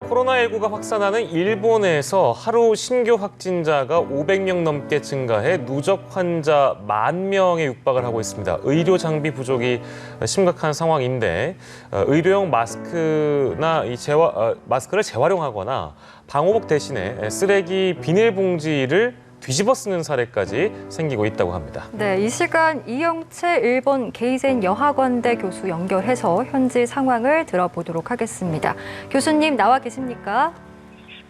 코로나19가 확산하는 일본에서 하루 신규 확진자가 500명 넘게 증가해 누적 환자 10,000명에 육박을 하고 있습니다. 의료 장비 부족이 심각한 상황인데 의료용 마스크를 재활용하거나 방호복 대신에 쓰레기 비닐봉지를 뒤집어 쓰는 사례까지 생기고 있다고 합니다. 네, 이 시간 이영채 일본 게이센 여학원대 교수 연결해서 현지 상황을 들어보도록 하겠습니다. 교수님 나와 계십니까?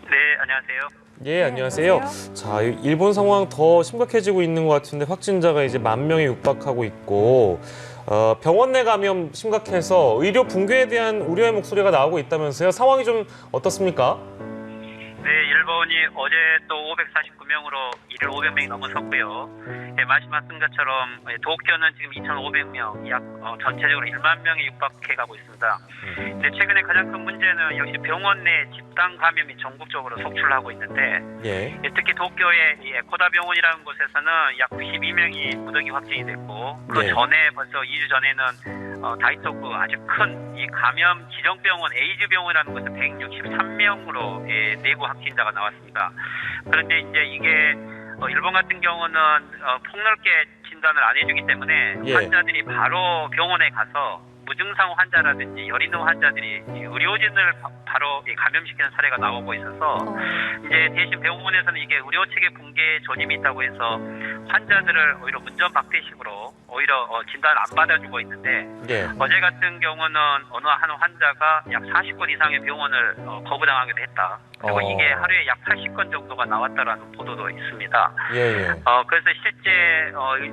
네, 안녕하세요. 예, 안녕하세요. 안녕하세요. 자, 일본 상황 더 심각해지고 있는 것 같은데 확진자가 이제 10,000명에 육박하고 있고 병원 내 감염 심각해서 의료 붕괴에 대한 우려의 목소리가 나오고 있다면서요. 상황이 좀 어떻습니까? 네, 일본이 어제 또 549명으로 일일 500명이 넘어섰고요. 네, 말씀하신 것처럼 도쿄는 지금 2,500명, 약 전체적으로 10,000명에 육박해가고 있습니다. 근데 최근에 가장 큰 문제는 역시 병원 내 집단 감염이 전국적으로 속출하고 있는데 예. 특히 도쿄의 이 에코다 병원이라는 곳에서는 약 92명이 무더기 확진이 됐고 그 네. 전에 벌써 2주 전에는 다이토쿠 아주 큰 이 감염 지정병원 에이즈 병원이라는 곳에 163명으로 내부 확진자가 나왔습니다. 그런데 이제 이게 일본 같은 경우는 폭넓게 진단을 안 해주기 때문에 예. 환자들이 바로 병원에 가서 무증상 환자라든지 열 있는 환자들이 의료진을 바로 감염시키는 사례가 나오고 있어서 이제 대신 병원에서는 이게 의료 체계 붕괴 조짐이 있다고 해서 환자들을 오히려 문전박대식으로 오히려 진단을 안 받아주고 있는데 예. 어제 같은 경우는 어느 한 환자가 약 40건 이상의 병원을 거부당하기도 했다. 그리고 이게 하루에 약 80건 정도가 나왔다라는 보도도 있습니다. 예. 그래서 실제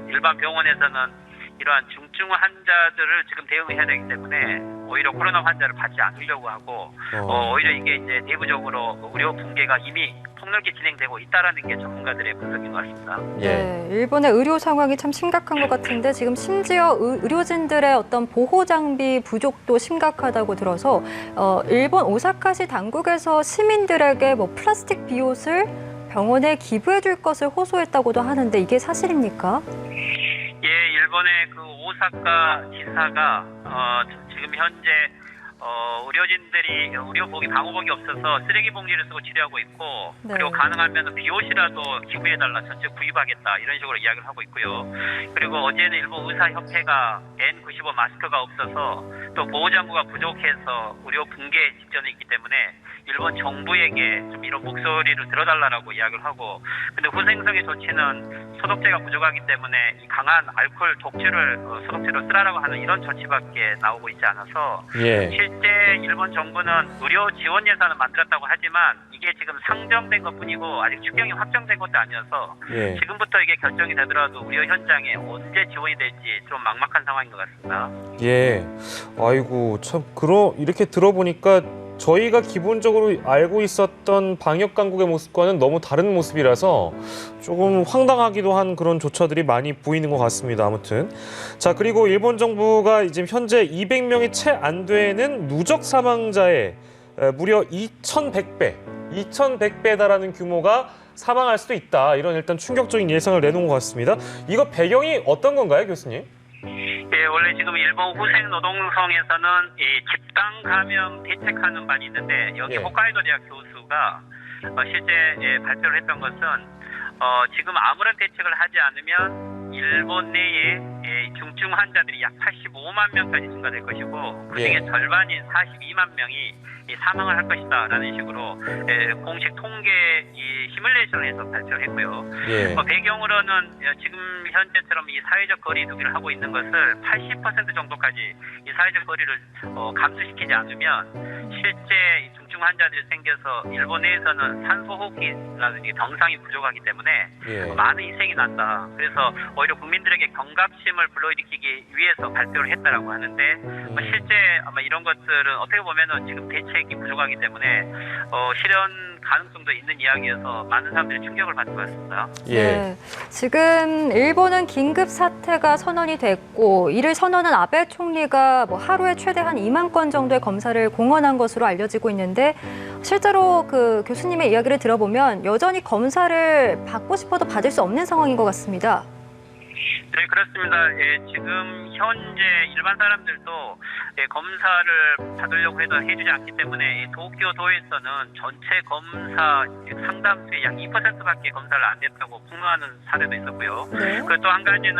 일반 병원에서는 이러한 중증 환자들을 지금 대응해야 되기 때문에 오히려 코로나 환자를 받지 않으려고 하고 오히려 이게 이제 내부적으로 의료 붕괴가 이미 폭넓게 진행되고 있다라는 게 전문가들의 분석인 것 같습니다. 예. 네, 일본의 의료 상황이 참 심각한 것 같은데 지금 심지어 의료진들의 어떤 보호 장비 부족도 심각하다고 들어서 일본 오사카시 당국에서 시민들에게 뭐 플라스틱 비옷을 병원에 기부해 줄 것을 호소했다고도 하는데 이게 사실입니까? 예, 일본의 그 오사카 지사가 지금 현재 의료진들이 의료복이 방호복이 없어서 쓰레기 봉지를 쓰고 치료하고 있고 네. 그리고 가능하면 비옷이라도 기부해달라 전체 구입하겠다 이런 식으로 이야기를 하고 있고요. 그리고 어제는 일본 의사협회가 N95 마스크가 없어서 또 보호장구가 부족해서 의료 붕괴 직전에 있기 때문에 일본 정부에게 좀 이런 목소리를 들어달라고 이야기를 하고 근데 후생성의 조치는 소독제가 부족하기 때문에 이 강한 알코올 독주를 소독제로 쓰라라고 하는 이런 조치밖에 나오고 있지 않아서 예. 실제 일본 정부는 의료 지원 예산을 만들었다고 하지만 이게 지금 상정된 것뿐이고 아직 추경이 확정된 것도 아니어서 예. 지금부터 이게 결정이 되더라도 의료 현장에 언제 지원이 될지 좀 막막한 상황인 것 같습니다. 예. 아이고, 참, 이렇게 들어보니까 저희가 기본적으로 알고 있었던 방역 당국의 모습과는 너무 다른 모습이라서 조금 황당하기도 한 그런 조처들이 많이 보이는 것 같습니다. 아무튼. 자, 그리고 일본 정부가 지금 현재 200명이 채 안 되는 누적 사망자의 무려 2,100배에 달하는 규모가 사망할 수도 있다. 이런 일단 충격적인 예상을 내놓은 것 같습니다. 이거 배경이 어떤 건가요, 교수님? 예, 원래 지금 일본 후생노동성에서는 이 집단 감염 대책하는 반이 있는데 여기 예. 홋카이도 대학 교수가 실제 발표를 했던 것은 지금 아무런 대책을 하지 않으면 일본 내에 중증 환자들이 약 85만 명까지 증가될 것이고 그중에 예. 절반인 42만 명이 사망을 할 것이다라는 식으로 공식 통계 시뮬레이션을 해서 발표를 했고요. 예. 배경으로는 지금 현재처럼 이 사회적 거리두기를 하고 있는 것을 80% 정도까지 이 사회적 거리를 감소시키지 않으면 실제 중증 환자들이 생겨서 일본 내에서는 산소호흡기라든지 정상이 부족하기 때문에 예. 많은 희생이 난다. 그래서 오히려 국민들에게 경각심을 불러일으키기 위해서 발표를 했다라고 하는데 실제 아마 이런 것들은 어떻게 보면은 지금 대책이 부족하기 때문에 실현 가능성도 있는 이야기여서 많은 사람들이 충격을 받는 것 같습니다. 예. 네, 지금 일본은 긴급 사태가 선언이 됐고 이를 선언한 아베 총리가 뭐 하루에 최대 한 2만 건 정도의 검사를 공언한 것으로 알려지고 있는데 실제로 그 교수님의 이야기를 들어보면 여전히 검사를 받고 싶어도 받을 수 없는 상황인 것 같습니다. 네, 그렇습니다. 예, 지금 현재 일반 사람들도 검사를 받으려고 해도 해주지 않기 때문에 이 도쿄도에서는 전체 검사 상당수의 약 2%밖에 검사를 안 됐다고 폭로하는 사례도 있었고요. 네. 그리고 또 한 가지는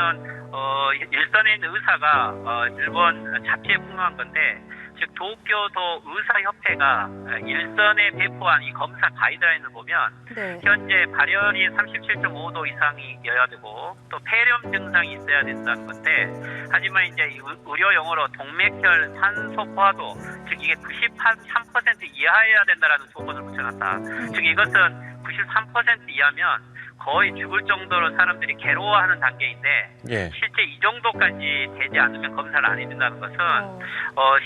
일선에 있는 의사가 일본 잡지에 폭로한 건데, 즉 도쿄도 의사협회가 일선에 배포한 이 검사 가이드라인을 보면 네. 현재 발열이 37.5도 이상이어야 되고 또 폐렴 증상이 있어야 된다는 건데, 하지만 이제 의료 용어로 동맥혈 산소 포화도, 즉 이게 93% 이하여야 된다라는 조건을 붙여놨다. 즉 이것은 93% 이하면 거의 죽을 정도로 사람들이 괴로워하는 단계인데, 예. 실제 이 정도까지 되지 않으면 검사를 안 해준다는 것은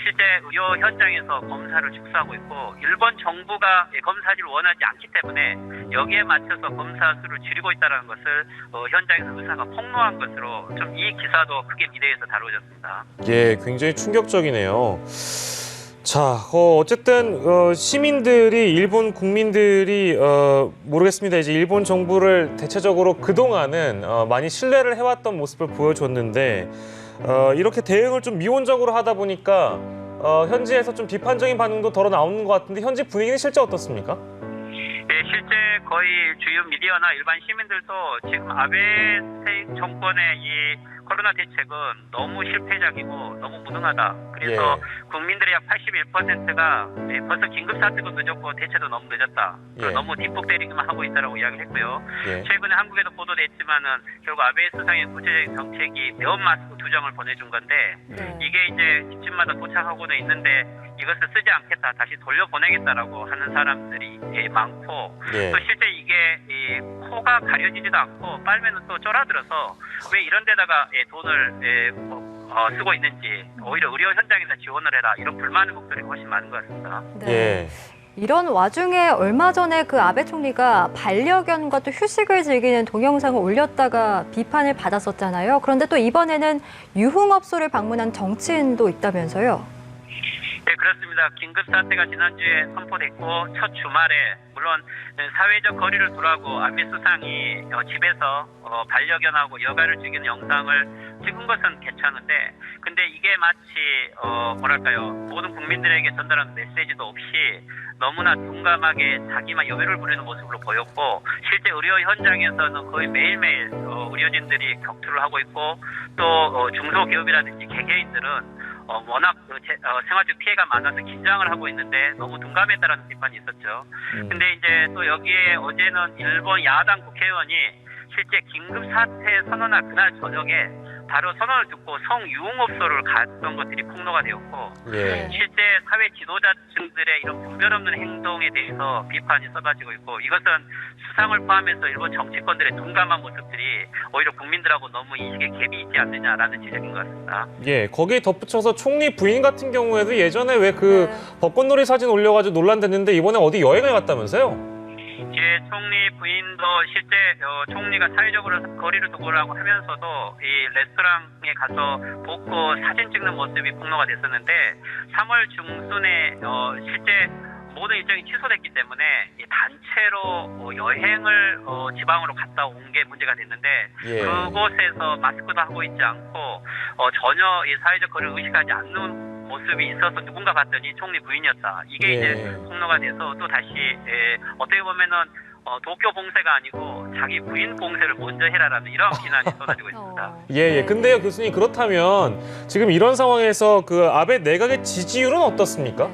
실제 의료 현장에서 검사를 축소하고 있고, 일본 정부가 검사를 원하지 않기 때문에 여기에 맞춰서 검사 수를 줄이고 있다는 것을 현장에서 의사가 폭로한 것으로 좀 이 기사도 크게 미디어에서 다뤄졌습니다. 예, 굉장히 충격적이네요. 자, 어쨌든 시민들이, 일본 국민들이 모르겠습니다. 이제 일본 정부를 대체적으로 그동안은 많이 신뢰를 해왔던 모습을 보여줬는데, 이렇게 대응을 좀 미온적으로 하다 보니까 현지에서 좀 비판적인 반응도 덜어 나오는 것 같은데, 현지 분위기는 실제 어떻습니까? 네, 실제 거의 주요 미디어나 일반 시민들도 지금 아베 정권의 이 코로나 대책은 너무 실패작이고 너무 무능하다. 그래서 국민들의 약 81%가 벌써 긴급사태도 늦었고 대체도 너무 늦었다. 너무 뒷북 때리기만 하고 있다라고 이야기를 했고요. 최근에 한국에도 보도됐지만은 결국 아베 수상의 구체적인 정책이 면 마스크 2장을 보내준 건데, 이게 이제 집집마다 도착하고는 있는데 이것을 쓰지 않겠다, 다시 돌려보내겠다라고 하는 사람들이 많고, 또 실제 이게 코가 가려지지도 않고 빨면은 또 쫄아들어서 왜 이런 데다가 돈을 쓰고 있는지, 오히려 의료 현장에서 지원을 해라, 이런 불만의 목소리가 훨씬 많은 것 같습니다. 네. 예. 이런 와중에 얼마 전에 그 아베 총리가 반려견과 또 휴식을 즐기는 동영상을 올렸다가 비판을 받았었잖아요. 그런데 또 이번에는 유흥업소를 방문한 정치인도 있다면서요? 네, 그렇습니다. 긴급사태가 지난주에 선포됐고 첫 주말에 물론 사회적 거리를 두라고 아베 수상이 집에서 반려견하고 여가를 즐기는 영상을 찍은 것은 괜찮은데, 근데 이게 마치 뭐랄까요, 모든 국민들에게 전달하는 메시지도 없이 너무나 둔감하게 자기만 여유를 부리는 모습으로 보였고, 실제 의료 현장에서는 거의 매일매일 의료진들이 격투를 하고 있고, 또 중소기업이라든지 개개인들은 워낙 생활적 피해가 많아서 긴장을 하고 있는데 너무 둔감했다라는 비판이 있었죠. 근데 이제 또 여기에 어제는 일본 야당 국회의원이 실제 긴급사태 선언한 그날 저녁에 바로 선언을 듣고 성유흥업소를 갔던 것들이 폭로가 되었고, 실제 사회 지도자층들의 이런 분별 없는 행동에 대해서 비판이 쏟아지고 있고, 이것은 수상을 포함해서 일본 정치권들의 둔감한 모습들이 오히려 국민들하고 너무 인식에 갭이 있지 않느냐라는 지적인 것 같습니다. 예, 거기에 덧붙여서 총리 부인 같은 경우에도 예전에 왜 그 벚꽃놀이 사진 올려가지고 논란됐는데 이번에 어디 여행을 갔다면서요? 제 총리 부인도 실제 총리가 사회적으로 거리를 두고라고 하면서도 이 레스토랑에 가서 벚꽃 사진 찍는 모습이 폭로가 됐었는데, 3월 중순에 실제 모든 일정이 취소됐기 때문에 이 단체로 여행을 지방으로 갔다 온 게 문제가 됐는데, 그곳에서 마스크도 하고 있지 않고 전혀 이 사회적 거리를 의식하지 않는 모습이 있어서 누군가 봤더니 총리 부인이었다. 이게 이제 폭로가 돼서 또 다시 어떻게 보면은 도쿄 봉쇄가 아니고 자기 부인 봉쇄를 먼저 해라라는 이런 비난이 쏟아지고 있습니다. 예. 근데요, 교수님, 그렇다면 지금 이런 상황에서 그 아베 내각의 지지율은 어떻습니까?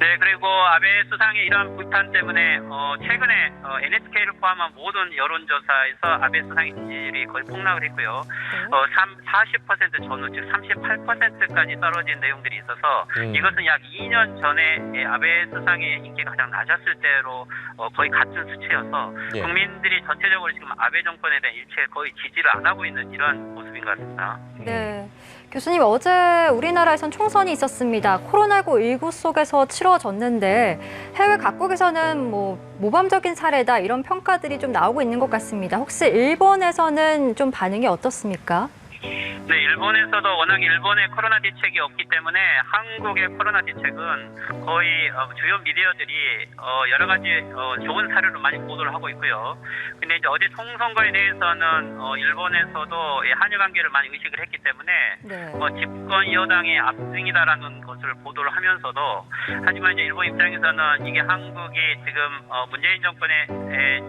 네, 그리고 아베 수상의 이러한 비판 때문에 최근에 NHK를 포함한 모든 여론조사에서 아베 수상의 지지율이 거의 폭락을 했고요. 40% 전후, 즉 38%까지 떨어진 내용들이 있어서 이것은 약 2년 전에 아베 수상의 인기가 가장 낮았을 때로 거의 같은 수치여서 국민들이 전체적으로 지금 아베 정권에 대한 일체 거의 지지를 안 하고 있는 이런 모습인 것 같습니다. 네. 교수님, 어제 우리나라에선 총선이 있었습니다. 코로나19 속에서 치러졌는데 해외 각국에서는 모범적인 사례다, 이런 평가들이 좀 나오고 있는 것 같습니다. 혹시 일본에서는 좀 반응이 어떻습니까? 네, 일본에서도 워낙 일본의 코로나 대책이 없기 때문에 한국의 코로나 대책은 거의 주요 미디어들이 여러 가지 좋은 사례로 많이 보도를 하고 있고요. 근데 이제 어제 총선거에 대해서는 일본에서도 한일 관계를 많이 의식을 했기 때문에 네. 집권 여당의 압승이다라는 것을 보도를 하면서도 하지만 이제 일본 입장에서는 이게 한국이 지금 문재인 정권의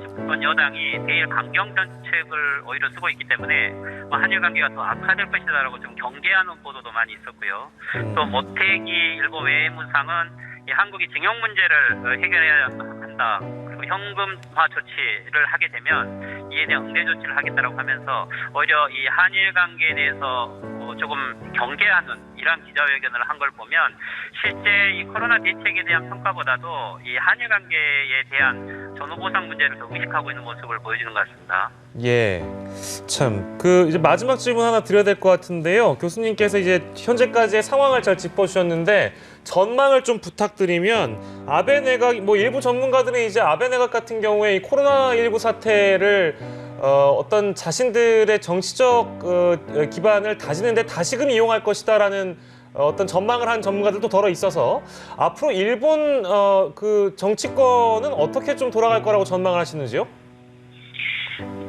집권 여당이 대일 강경 정책을 오히려 쓰고 있기 때문에 한일 관계가 더 악화될 것이다라고 좀 경계하는 보도도 많이 있었고요. 또 모태기 일본 외무상은 이 한국이 징용 문제를 해결해야 한다. 그리고 현금화 조치를 하게 되면 이에 대한 응대 조치를 하겠다라고 하면서 오히려 이 한일 관계에 대해서 조금 경계하는 이러한 기자회견을 한 걸 보면 실제 이 코로나 대책에 대한 평가보다도 이 한일 관계에 대한 전후보상 문제를 더 의식하고 있는 모습을 보여주는 것 같습니다. 예, 참 이제 마지막 질문 하나 드려야 될 것 같은데요. 교수님께서 이제 현재까지의 상황을 잘 짚어주셨는데 전망을 좀 부탁드리면 아베 내각, 일부 전문가들은 이제 아베 내각 같은 경우에 이 코로나19 사태를 어떤 자신들의 정치적 기반을 다지는데 다시금 이용할 것이다라는 어떤 전망을 한 전문가들도 더러 있어서 앞으로 일본 그 정치권은 어떻게 좀 돌아갈 거라고 전망을 하시는지요?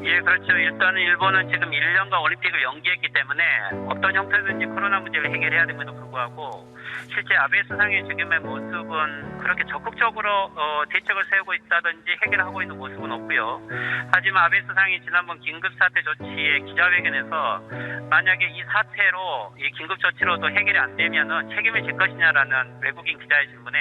예, 그렇죠. 일단은 일본은 지금 1년간 올림픽을 연기했기 때문에 어떤 형태든지 코로나 문제를 해결해야 됨에도 불구하고 실제 아베 수상의 지금의 모습은 그렇게 적극적으로 대책을 세우고 있다든지 해결하고 있는 모습은 없고요. 하지만 아베 수상이 지난번 긴급사태 조치의 기자회견에서 만약에 이 사태로 이 긴급조치로도 해결이 안 되면은 책임을 질 것이냐라는 외국인 기자의 질문에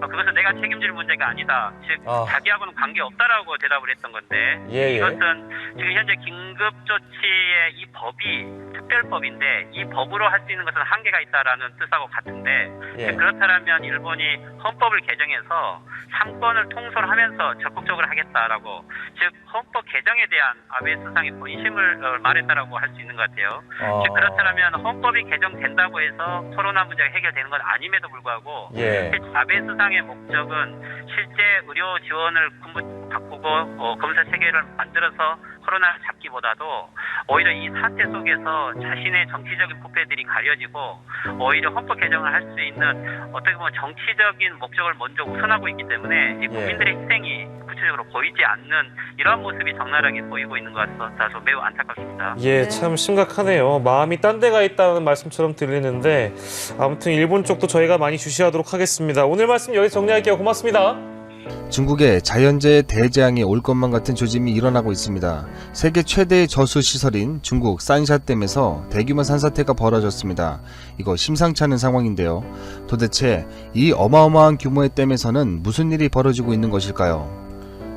그것은 내가 책임질 문제가 아니다. 즉 자기하고는 관계없다라고 대답을 했던 건데 이것은 지금 현재 긴급조치의 이 법이 특별법인데 이 법으로 할 수 있는 것은 한계가 있다라는 뜻하고 같은데 그렇다면 일본이 헌법을 개정해서 3권을 통솔하면서 적극적으로 하겠다라고 즉 헌법 개정에 대한 아베 수상의 본심을 말했다라고 할 수 있는 것 같아요. 즉 그렇다면 헌법이 개정된다고 해서 코로나 문제가 해결되는 건 아님에도 불구하고 아베 수상의 목적은 실제 의료 지원을 바꾸고 검사 체계를 만들어서 코로나를 잡기보다도 오히려 이 사태 속에서 자신의 정치적인 부패들이 가려지고 오히려 헌법 개정을 할 수 있는 어떻게 보면 정치적인 목적을 먼저 우선하고 있기 때문에 이 국민들의 희생이 구체적으로 보이지 않는 이러한 모습이 적나라하게 보이고 있는 것 같아서 매우 안타깝습니다. 예, 참 심각하네요. 마음이 딴 데가 있다는 말씀처럼 들리는데 아무튼 일본 쪽도 저희가 많이 주시하도록 하겠습니다. 오늘 말씀 여기서 정리할게요. 고맙습니다. 중국에 자연재해 대재앙이 올 것만 같은 조짐이 일어나고 있습니다. 세계 최대의 저수 시설인 중국 산샤댐에서 대규모 산사태가 벌어졌습니다. 이거 심상치 않은 상황인데요. 도대체 이 어마어마한 규모의 댐에서는 무슨 일이 벌어지고 있는 것일까요?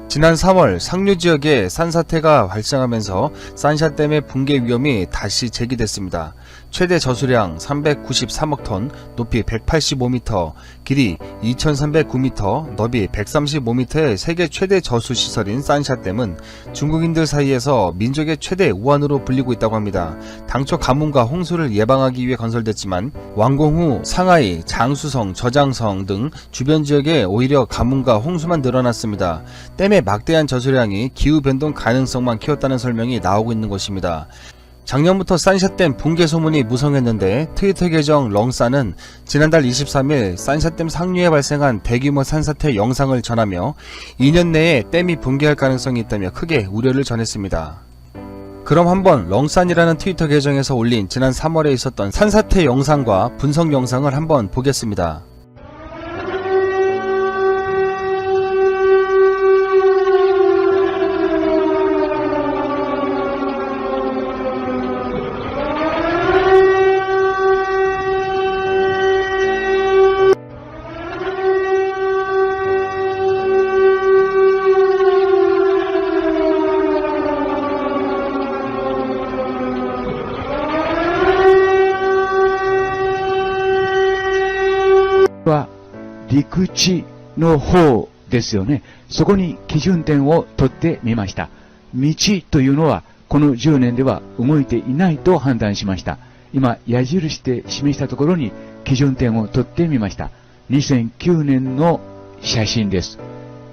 지난 3월 상류 지역에 산사태가 발생하면서 산샤댐의 붕괴 위험이 다시 제기됐습니다. 최대 저수량 393억 톤, 높이 185m, 길이 2309m, 너비 135m의 세계 최대 저수 시설인 산샤댐은 중국인들 사이에서 민족의 최대 우환으로 불리고 있다고 합니다. 당초 가뭄과 홍수를 예방하기 위해 건설됐지만 완공 후 상하이, 장수성, 저장성 등 주변 지역에 오히려 가뭄과 홍수만 늘어났습니다. 댐의 막대한 저수량이 기후변동 가능성만 키웠다는 설명이 나오고 있는 것입니다. 작년부터 산샤댐 붕괴 소문이 무성했는데 트위터 계정 렁싸는 지난달 23일 산샤댐 상류에 발생한 대규모 산사태 영상을 전하며 2년 내에 댐이 붕괴할 가능성이 있다며 크게 우려를 전했습니다. 그럼 한번 렁싼이라는 트위터 계정에서 올린 지난 3월에 있었던 산사태 영상과 분석 영상을 한번 보겠습니다.は陸地の方ですよね。そこに基準点を取ってみました。道というのはこの10年では動いていないと判断しました。今矢印で示したところに基準点を取ってみました。2009年の写真です。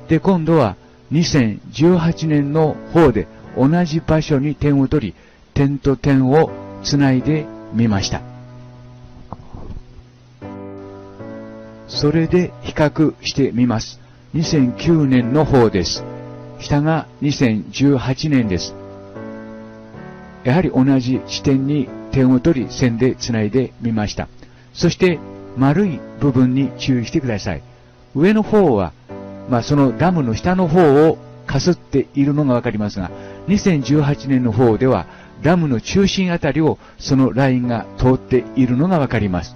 で、今度は2018年の方で同じ場所に点を取り、点と点をつないでみました。それで比較してみます。2009年の方です。下が2018年です。やはり同じ地点に点を取り線でつないでみました。そして丸い部分に注意してください。上の方は、そのダムの下の方をかすっているのがわかりますが、2018年の方ではダムの中心あたりをそのラインが通っているのがわかります。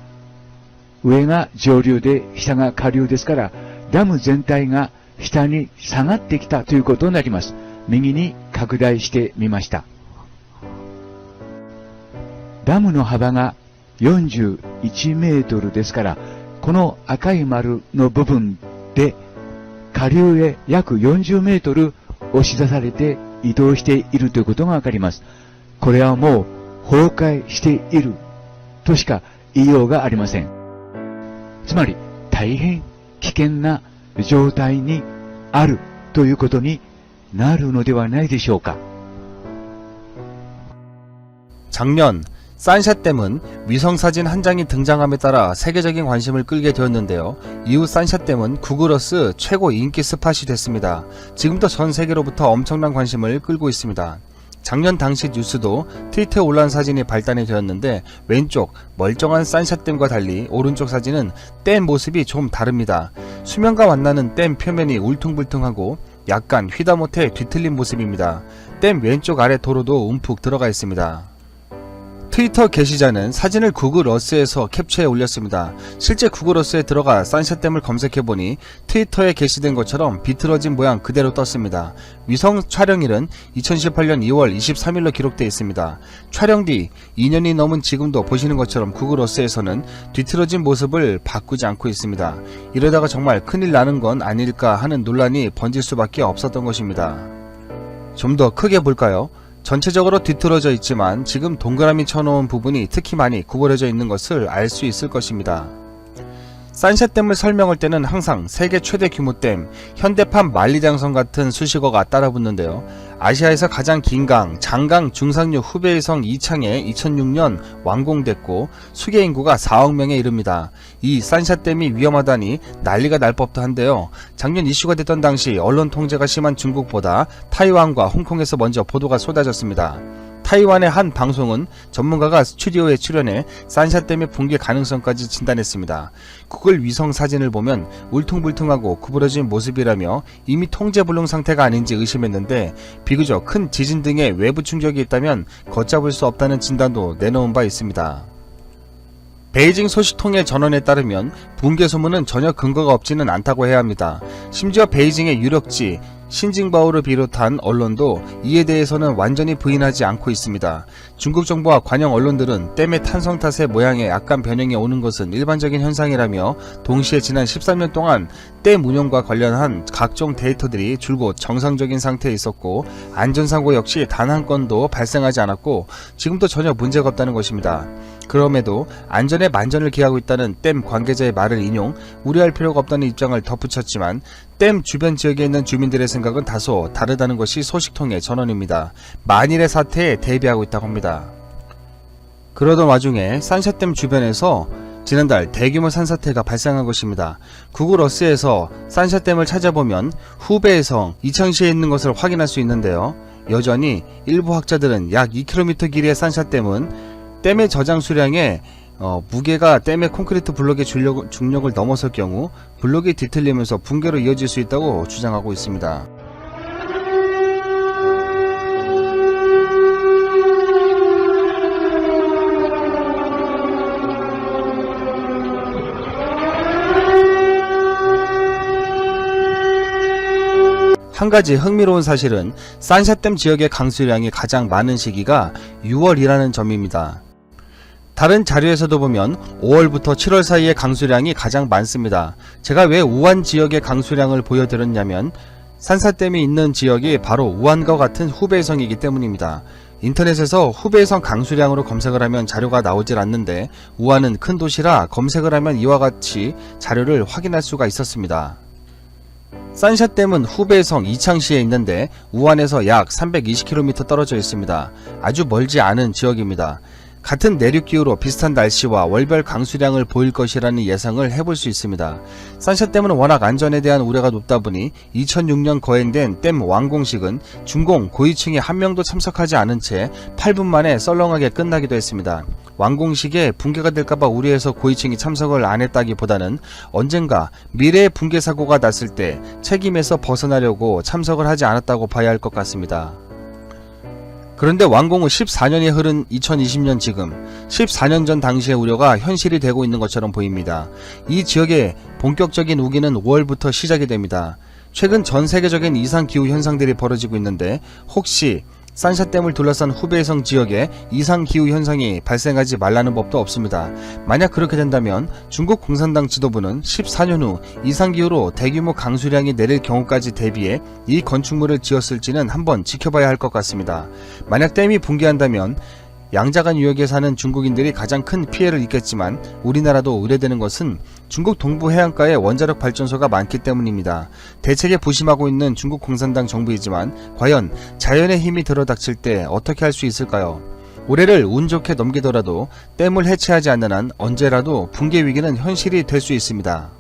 上が上流で下が下流ですから、ダム全体が下に下がってきたということになります。右に拡大してみました。ダムの幅が41メートルですから、この赤い丸の部分で下流へ約40メートル押し出されて移動しているということがわかります。これはもう崩壊しているとしか言いようがありません。つまり大変危険な状態にあるということになるのではないでしょうか。작년 산샤댐은 위성사진 한 장이 등장함에 따라 세계적인 관심을 끌게 되었는데요. 이후 산샤댐은 구글어스 최고 인기 스팟이 됐습니다. 지금도 전 세계로부터 엄청난 관심을 끌고 있습니다. 작년 당시 뉴스도 트위터에 올라온 사진이 발단이 되었는데, 왼쪽 멀쩡한 산샤댐과 달리 오른쪽 사진은 댐 모습이 좀 다릅니다. 수면과 만나는 댐 표면이 울퉁불퉁하고 약간 휘다못해 뒤틀린 모습입니다. 댐 왼쪽 아래 도로도 움푹 들어가 있습니다. 트위터 게시자는 사진을 구글어스에서 캡처해 올렸습니다. 실제 구글어스에 들어가 산샤댐을 검색해보니 트위터에 게시된 것처럼 비틀어진 모양 그대로 떴습니다. 위성 촬영일은 2018년 2월 23일로 기록되어 있습니다. 촬영 뒤 2년이 넘은 지금도 보시는 것처럼 구글어스에서는 뒤틀어진 모습을 바꾸지 않고 있습니다. 이러다가 정말 큰일 나는 건 아닐까 하는 논란이 번질 수밖에 없었던 것입니다. 좀 더 크게 볼까요? 전체적으로 뒤틀어져 있지만 지금 동그라미 쳐놓은 부분이 특히 많이 구부러져 있는 것을 알 수 있을 것입니다. 산샤댐을 설명할 때는 항상 세계 최대 규모 댐, 현대판 만리장성 같은 수식어가 따라붙는데요. 아시아에서 가장 긴 강, 장강 중상류 후베이성 이창에 2006년 완공됐고 수계 인구가 4억 명에 이릅니다. 이 산샤댐이 위험하다니 난리가 날 법도 한데요. 작년 이슈가 됐던 당시 언론 통제가 심한 중국보다 타이완과 홍콩에서 먼저 보도가 쏟아졌습니다. 타이완의 한 방송은 전문가가 스튜디오에 출연해 산샤댐의 붕괴 가능성까지 진단했습니다. 구글 위성 사진을 보면 울퉁불퉁하고 구부러진 모습이라며 이미 통제불능 상태가 아닌지 의심했는데, 비교적 큰 지진 등의 외부 충격이 있다면 걷잡을 수 없다는 진단도 내놓은 바 있습니다. 베이징 소식통의 전원에 따르면 붕괴 소문은 전혀 근거가 없지는 않다고 해야 합니다. 심지어 베이징의 유력지 신징바오를 비롯한 언론도 이에 대해서는 완전히 부인하지 않고 있습니다. 중국 정부와 관영 언론들은 댐의 탄성 탓에 모양에 약간 변형이 오는 것은 일반적인 현상이라며, 동시에 지난 13년 동안 댐 운영과 관련한 각종 데이터들이 줄곧 정상적인 상태에 있었고 안전사고 역시 단 한 건도 발생하지 않았고 지금도 전혀 문제가 없다는 것입니다. 그럼에도 안전에 만전을 기하고 있다는 댐 관계자의 말을 인용, 우려할 필요가 없다는 입장을 덧붙였지만 댐 주변 지역에 있는 주민들의 생각은 다소 다르다는 것이 소식통의 전언입니다. 만일의 사태에 대비하고 있다고 합니다. 그러던 와중에 산샤댐 주변에서 지난달 대규모 산사태가 발생한 것입니다. 구글어스에서 산샤댐을 찾아보면 후베이성 이창시에 있는 것을 확인할 수 있는데요. 여전히 일부 학자들은 약 2km 길이의 산샤댐은 댐의 저장 수량에 무게가 댐의 콘크리트 블록의 중력을 넘어설 경우 블록이 뒤틀리면서 붕괴로 이어질 수 있다고 주장하고 있습니다. 한 가지 흥미로운 사실은 산샤댐 지역의 강수량이 가장 많은 시기가 6월이라는 점입니다. 다른 자료에서도 보면 5월부터 7월 사이의 강수량이 가장 많습니다. 제가 왜 우한 지역의 강수량을 보여드렸냐면 산샤댐이 있는 지역이 바로 우한과 같은 후베이성이기 때문입니다. 인터넷에서 후베이성 강수량으로 검색을 하면 자료가 나오질 않는데, 우한은 큰 도시라 검색을 하면 이와 같이 자료를 확인할 수가 있었습니다. 산샤댐은 후베이성 이창시에 있는데 우한에서 약 320km 떨어져 있습니다. 아주 멀지 않은 지역입니다. 같은 내륙 기후로 비슷한 날씨와 월별 강수량을 보일 것이라는 예상을 해볼 수 있습니다. 산샤댐은 워낙 안전에 대한 우려가 높다 보니 2006년 거행된 댐 완공식은 준공 고위층이 한 명도 참석하지 않은 채 8분 만에 썰렁하게 끝나기도 했습니다. 완공식에 붕괴가 될까봐 우려해서 고위층이 참석을 안 했다기보다는 언젠가 미래의 붕괴 사고가 났을 때 책임에서 벗어나려고 참석을 하지 않았다고 봐야 할 것 같습니다. 그런데 완공 후 14년이 흐른 2020년 지금 14년 전 당시의 우려가 현실이 되고 있는 것처럼 보입니다. 이 지역의 본격적인 우기는 5월부터 시작이 됩니다. 최근 전 세계적인 이상기후 현상들이 벌어지고 있는데 혹시 산샤댐을 둘러싼 후베이성 지역에 이상기후 현상이 발생하지 말라는 법도 없습니다. 만약 그렇게 된다면 중국 공산당 지도부는 14년 후 이상기후로 대규모 강수량이 내릴 경우까지 대비해 이 건축물을 지었을지는 한번 지켜봐야 할 것 같습니다. 만약 댐이 붕괴한다면 양자간 유역에 사는 중국인들이 가장 큰 피해를 입겠지만 우리나라도 우려되는 것은 중국 동부 해안가에 원자력 발전소가 많기 때문입니다. 대책에 부심하고 있는 중국 공산당 정부이지만 과연 자연의 힘이 들어닥칠 때 어떻게 할 수 있을까요? 올해를 운 좋게 넘기더라도 댐을 해체하지 않는 한 언제라도 붕괴 위기는 현실이 될 수 있습니다.